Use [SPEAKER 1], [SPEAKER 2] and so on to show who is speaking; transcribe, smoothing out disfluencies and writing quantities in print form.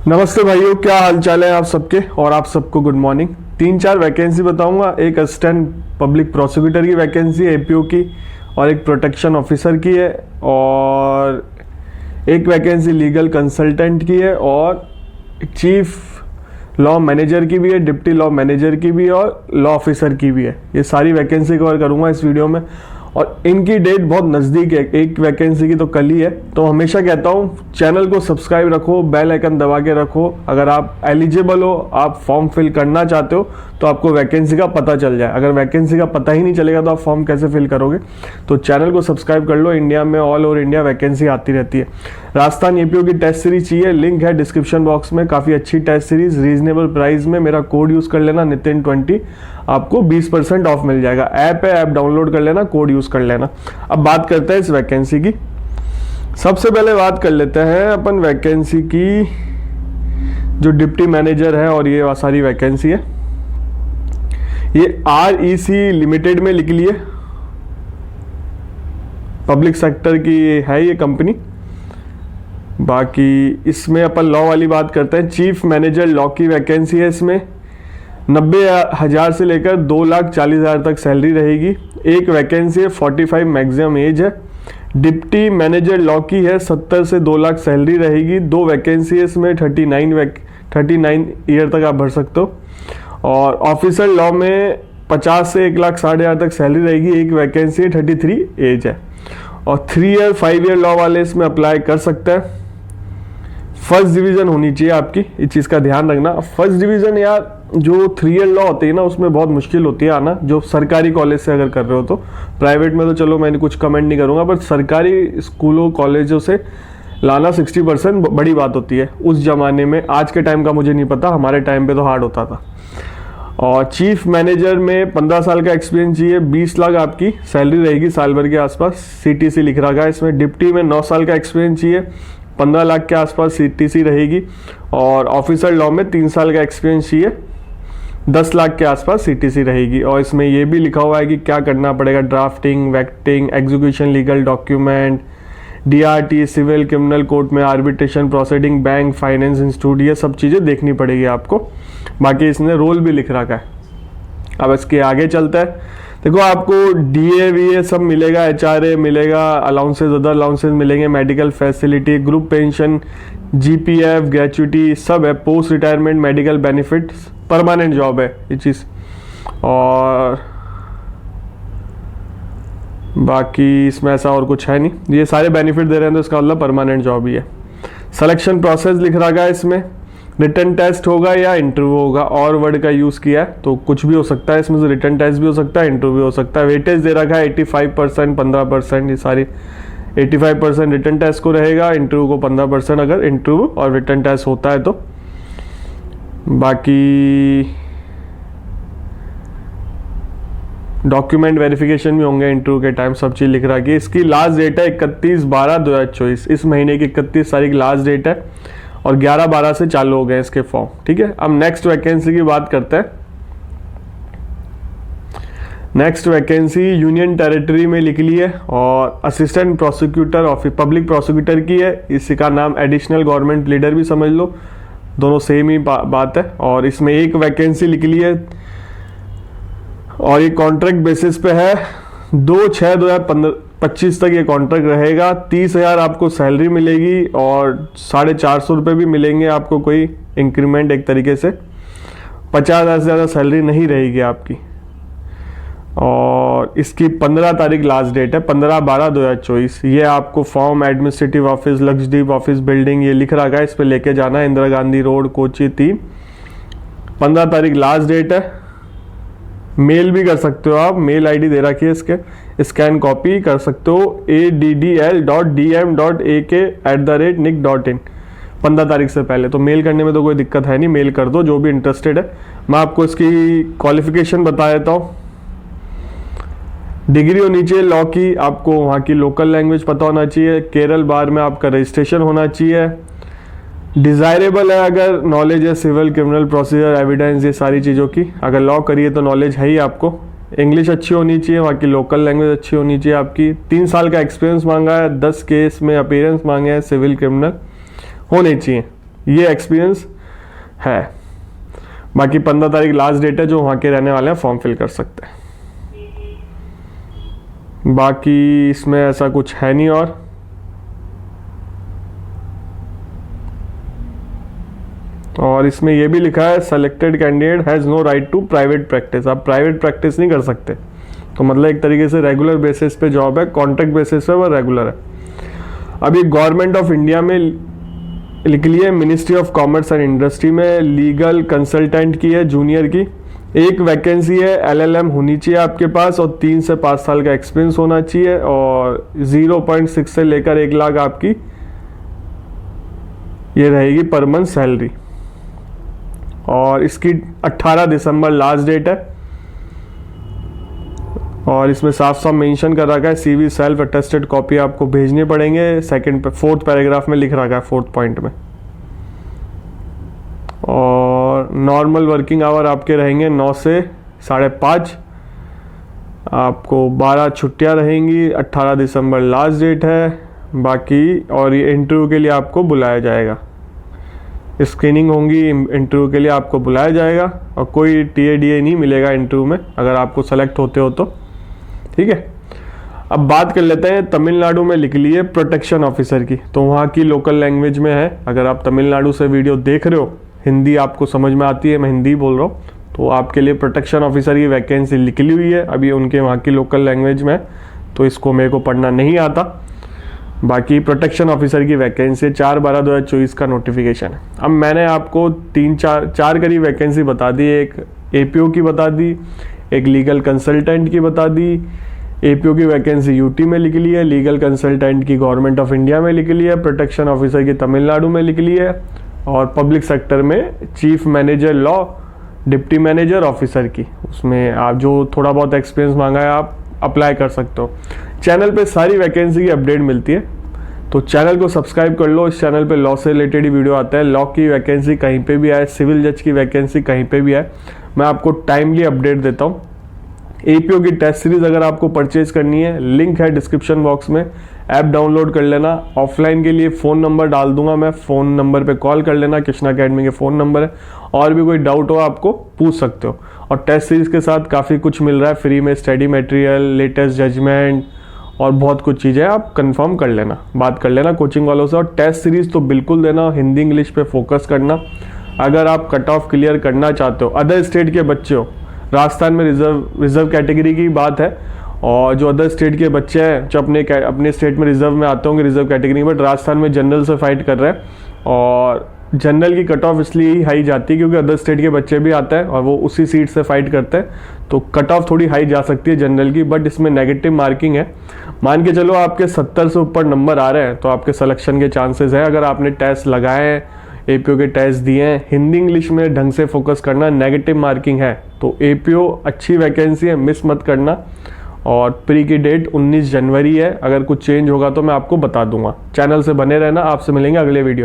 [SPEAKER 1] नमस्ते भाइयों, क्या हाल चाल है आप सबके। और आप सबको गुड मॉर्निंग। 3-4 वैकेंसी बताऊंगा। एक असिस्टेंट पब्लिक प्रोसिक्यूटर की वैकेंसी है एपीओ की, और एक प्रोटेक्शन ऑफिसर की है, और एक वैकेंसी लीगल कंसल्टेंट की है, और चीफ लॉ मैनेजर की भी है, डिप्टी लॉ मैनेजर की भी है, और लॉ ऑफिसर की भी है। ये सारी वैकेंसी कवर करूंगा इस वीडियो में, और इनकी डेट बहुत नज़दीक है। एक वैकेंसी की तो कल ही है। तो हमेशा कहता हूँ चैनल को सब्सक्राइब रखो, बेल आइकन दबा के रखो। अगर आप एलिजिबल हो, आप फॉर्म फिल करना चाहते हो, तो आपको वैकेंसी का पता चल जाए। अगर वैकेंसी का पता ही नहीं चलेगा तो आप फॉर्म कैसे फिल करोगे। तो चैनल को सब्सक्राइब कर लो। इंडिया में ऑल ओवर इंडिया वैकेंसी आती रहती है। राजस्थान एपीओ की टेस्ट सीरीज चाहिए, लिंक है डिस्क्रिप्शन बॉक्स में। काफ़ी अच्छी टेस्ट सीरीज, रीजनेबल प्राइस में। मेरा कोड यूज़ कर लेना नितिन20, आपको 20% ऑफ मिल जाएगा। ऐप है, ऐप डाउनलोड कर लेना, कोड यूज़ कर लेना। अब बात करते हैं इस वैकेंसी की। सबसे पहले बात कर लेते हैं अपन वैकेंसी की, जो डिप्टी मैनेजर है, और ये सारी वैकेंसी है। ये REC लिमिटेड में लिख लिए, पब्लिक सेक्टर की है ये कंपनी। बाकी इसमें अपन लॉ वाली बात करते हैं। चीफ मैनेजर लॉ की वैकेंसी है। इसमें 90,000 से लेकर 2,40,000 तक सैलरी रहेगी। एक वैकेंसी है, 45 मैक्सिमम एज है। डिप्टी मैनेजर लॉ की है, 70 से 2 लाख सैलरी रहेगी। 2 वैकेंसी है इसमें, 39 ईयर तक आप भर सकते हो। और ऑफिसर लॉ में 50 से 1,60,000 तक सैलरी रहेगी। एक वैकेंसी है, 33 एज है। और 3 ईयर 5 ईयर लॉ वाले इसमें अप्लाई कर सकते हैं। फर्स्ट डिवीजन होनी चाहिए आपकी, इस चीज़ का ध्यान रखना। फर्स्ट डिवीजन यार, जो 3 ईयर लॉ होती है ना, उसमें बहुत मुश्किल होती है आना, जो सरकारी कॉलेज से अगर कर रहे हो तो। प्राइवेट में तो चलो मैंने कुछ कमेंट नहीं करूँगा, बट सरकारी स्कूलों कॉलेजों से लाना 60% बड़ी बात होती है उस जमाने में। आज के टाइम का मुझे नहीं पता, हमारे टाइम पे तो हार्ड होता था। और चीफ मैनेजर में 15 साल का एक्सपीरियंस चाहिए। 20 लाख आपकी सैलरी रहेगी साल भर के आसपास, CTC लिख रखा है इसमें। डिप्टी में 9 साल का एक्सपीरियंस चाहिए, 15 लाख के आसपास CTC रहेगी। और ऑफिसर लॉ में 3 साल का एक्सपीरियंस चाहिए, 10 लाख के आसपास CTC रहेगी। और इसमें ये भी लिखा हुआ है कि क्या करना पड़ेगा: drafting, vetting, execution, legal document, DRT, civil, criminal court में arbitration proceeding, bank, finance institute, ये सब चीज़ें देखनी पड़ेगी आपको। बाकी इसने रोल भी लिख रखा है। अब इसके आगे चलता है। देखो, आपको DA VA सब मिलेगा, HRA मिलेगा, अलाउंसेज, अदर अलाउंसेज मिलेंगे, medical facility, group pension, GPF, gratuity सब है। Post retirement medical benefits, permanent job है ये चीज़। और बाकी इसमें ऐसा और कुछ है नहीं। ये सारे बेनिफिट दे रहे हैं तो इसका मतलब परमानेंट जॉब ही है। सिलेक्शन प्रोसेस लिख रखा है इसमें। रिटन टेस्ट होगा या इंटरव्यू होगा, और वर्ड का यूज़ किया है तो कुछ भी हो सकता है इसमें से। रिटन टेस्ट भी हो सकता है, इंटरव्यू भी हो सकता है। वेटेज दे रखा है 85%, 15%, ये सारी 85% रिटन टेस्ट को रहेगा, इंटरव्यू को 15% अगर इंटरव्यू और रिटन टेस्ट होता है तो। बाकी डॉक्यूमेंट वेरिफिकेशन भी होंगे इंटरव्यू के टाइम, सब चीज़ लिख रहा है। कि इसकी लास्ट डेट है 31/12/2024, इस महीने की 31 तारीख लास्ट डेट है, और 11/12 से चालू हो गए इसके फॉर्म। ठीक है, अब नेक्स्ट वैकेंसी की बात करते हैं। नेक्स्ट वैकेंसी यूनियन टेरिटरी में लिख ली है, और assistant prosecutor office public prosecutor की है। इसका नाम एडिशनल गवर्नमेंट लीडर भी समझ लो, दोनों सेम ही बात है। और इसमें एक वैकेंसी लिख ली है, और ये कॉन्ट्रैक्ट बेसिस पे है। 2/6/2025 तक ये कॉन्ट्रैक्ट रहेगा। 30,000 आपको सैलरी मिलेगी, और 450 रुपये भी मिलेंगे आपको, कोई इंक्रीमेंट एक तरीके से। 50,000 से ज़्यादा सैलरी नहीं रहेगी आपकी। और इसकी 15 तारीख लास्ट डेट है, 15/12/2024। ये आपको form administrative office, Lakshadweep office building, ये लिख रखा है, इस पर लेके जाना है। इंदिरा गांधी रोड, कोची 3। 15 तारीख लास्ट डेट है। मेल भी कर सकते हो आप, मेल ID दे रखी है इसके, स्कैन कॉपी कर सकते हो, addl.dm.ak@nic.in। 15 तारीख से पहले तो मेल करने में तो कोई दिक्कत है नहीं, मेल कर दो जो भी इंटरेस्टेड है। मैं आपको इसकी क्वालिफिकेशन बता देता हूँ। डिग्री होनी चाहिए लॉ की, आपको वहाँ की लोकल लैंग्वेज पता होना चाहिए, केरल बार में आपका रजिस्ट्रेशन होना चाहिए। डिज़ायरेबल है अगर नॉलेज है सिविल, क्रिमिनल प्रोसीजर, एविडेंस, ये सारी चीज़ों की। अगर लॉ करिए तो नॉलेज है ही आपको। इंग्लिश अच्छी होनी चाहिए, वहाँ की लोकल लैंग्वेज अच्छी होनी चाहिए आपकी। 3 साल का एक्सपीरियंस मांगा है, 10 केस में अपीयरेंस मांगे हैं, सिविल क्रिमिनल होने चाहिए। ये एक्सपीरियंस है। बाकी 15 तारीख लास्ट डेट है, जो वहाँ के रहने वाले हैं फॉर्म फिल कर सकते हैं। बाकी इसमें ऐसा कुछ है नहीं। और इसमें यह भी लिखा है selected candidate has no right to private practice. आप प्राइवेट प्रैक्टिस नहीं कर सकते, तो मतलब एक तरीके से रेगुलर बेसिस पे जॉब है, कॉन्ट्रैक्ट बेसिस पे वो रेगुलर है। अभी गवर्नमेंट ऑफ इंडिया में लिख लिए ministry of commerce and industry में लीगल कंसल्टेंट की है, जूनियर की। एक वैकेंसी है, LLM होनी चाहिए आपके पास और 3 से 5 साल का एक्सपीरियंस होना चाहिए और 0.6 से लेकर 1 लाख आपकी ये रहेगी पर मंथ सैलरी। और इसकी 18 दिसंबर लास्ट डेट है। और इसमें साफ साफ मेंशन कर रखा है CV सेल्फ अटेस्टेड कॉपी आपको भेजने पड़ेंगे। 4th पैराग्राफ में लिख रखा है 4th पॉइंट में। और नॉर्मल वर्किंग आवर आपके रहेंगे 9 से 5:30। आपको 12 छुट्टियां रहेंगी। 18 दिसंबर लास्ट डेट है। बाकी और ये इंटरव्यू के लिए आपको बुलाया जाएगा, स्क्रीनिंग होंगी, इंटरव्यू के लिए आपको बुलाया जाएगा और कोई TA नहीं मिलेगा इंटरव्यू में अगर आपको सेलेक्ट होते हो तो। ठीक है, अब बात कर लेते हैं तमिलनाडु में लिख लिए प्रोटेक्शन ऑफिसर की। तो वहाँ की लोकल लैंग्वेज में है। अगर आप तमिलनाडु से वीडियो देख रहे हो, हिंदी आपको समझ में आती है, मैं हिंदी बोल रहा हूँ, तो आपके लिए प्रोटेक्शन ऑफिसर की वैकेंसी निकली हुई है। अभी उनके वहाँ की लोकल लैंग्वेज में, तो इसको मेरे को पढ़ना नहीं आता। बाकी प्रोटेक्शन ऑफिसर की वैकेंसी 4/12/2024 का नोटिफिकेशन है। अब मैंने आपको 3-4 करीब वैकेंसी बता दी। एक APO की बता दी, एक लीगल कंसल्टेंट की बता दी। APO की वैकेंसी UT में लिख ली है, लीगल कंसल्टेंट की गवर्नमेंट ऑफ इंडिया में लिख ली है, प्रोटेक्शन ऑफिसर की तमिलनाडु में लिख ली है और पब्लिक सेक्टर में chief manager law, deputy manager officer की, उसमें आप जो थोड़ा बहुत एक्सपीरियंस मांगा है आप अप्लाई कर सकते हो। चैनल पे सारी वैकेंसी की अपडेट मिलती है, तो चैनल को सब्सक्राइब कर लो। इस चैनल पे लॉ से रिलेटेड ही वीडियो आता है। लॉ की वैकेंसी कहीं पे भी आए, सिविल जज की वैकेंसी कहीं पे भी आए, मैं आपको टाइमली अपडेट देता हूँ। APO की टेस्ट सीरीज अगर आपको परचेज करनी है, लिंक है डिस्क्रिप्शन बॉक्स में, ऐप डाउनलोड कर लेना। ऑफलाइन के लिए फ़ोन नंबर डाल दूंगा मैं, फ़ोन नंबर पे कॉल कर लेना, कृष्णा अकेडमी के फ़ोन नंबर है। और भी कोई डाउट हो आपको पूछ सकते हो। और टेस्ट सीरीज के साथ काफ़ी कुछ मिल रहा है फ्री में, स्टडी मटेरियल, लेटेस्ट जजमेंट और बहुत कुछ चीज़ें आप कंफर्म कर लेना, बात कर लेना कोचिंग वालों से। और टेस्ट सीरीज तो बिल्कुल देना, हिंदी इंग्लिश पे फोकस करना। अगर आप कट ऑफ क्लियर करना चाहते हो, अदर स्टेट के बच्चे हो, राजस्थान में रिजर्व कैटेगरी की बात है, और जो अदर स्टेट के बच्चे हैं जो अपने स्टेट में रिजर्व में आते होंगे रिजर्व कैटेगरी, बट राजस्थान में जनरल से फाइट कर रहे हैं। और जनरल की कट ऑफ इसलिए ही हाई जाती है क्योंकि अदर स्टेट के बच्चे भी आते हैं और वो उसी सीट से फाइट करते हैं, तो कट ऑफ थोड़ी हाई जा सकती है जनरल की। बट इसमें नेगेटिव मार्किंग है। मान के चलो आपके 70 से ऊपर नंबर आ रहे हैं तो आपके सिलेक्शन के चांसेस हैं। अगर आपने टेस्ट लगाए हैं, APO के टेस्ट दिए हैं, हिंदी इंग्लिश में ढंग से फोकस करना, नेगेटिव मार्किंग है तो APO अच्छी वैकेंसी है, मिस मत करना। और प्री की डेट 19 जनवरी है। अगर कुछ चेंज होगा तो मैं आपको बता दूंगा। चैनल से बने रहना। आपसे मिलेंगे अगले वीडियो।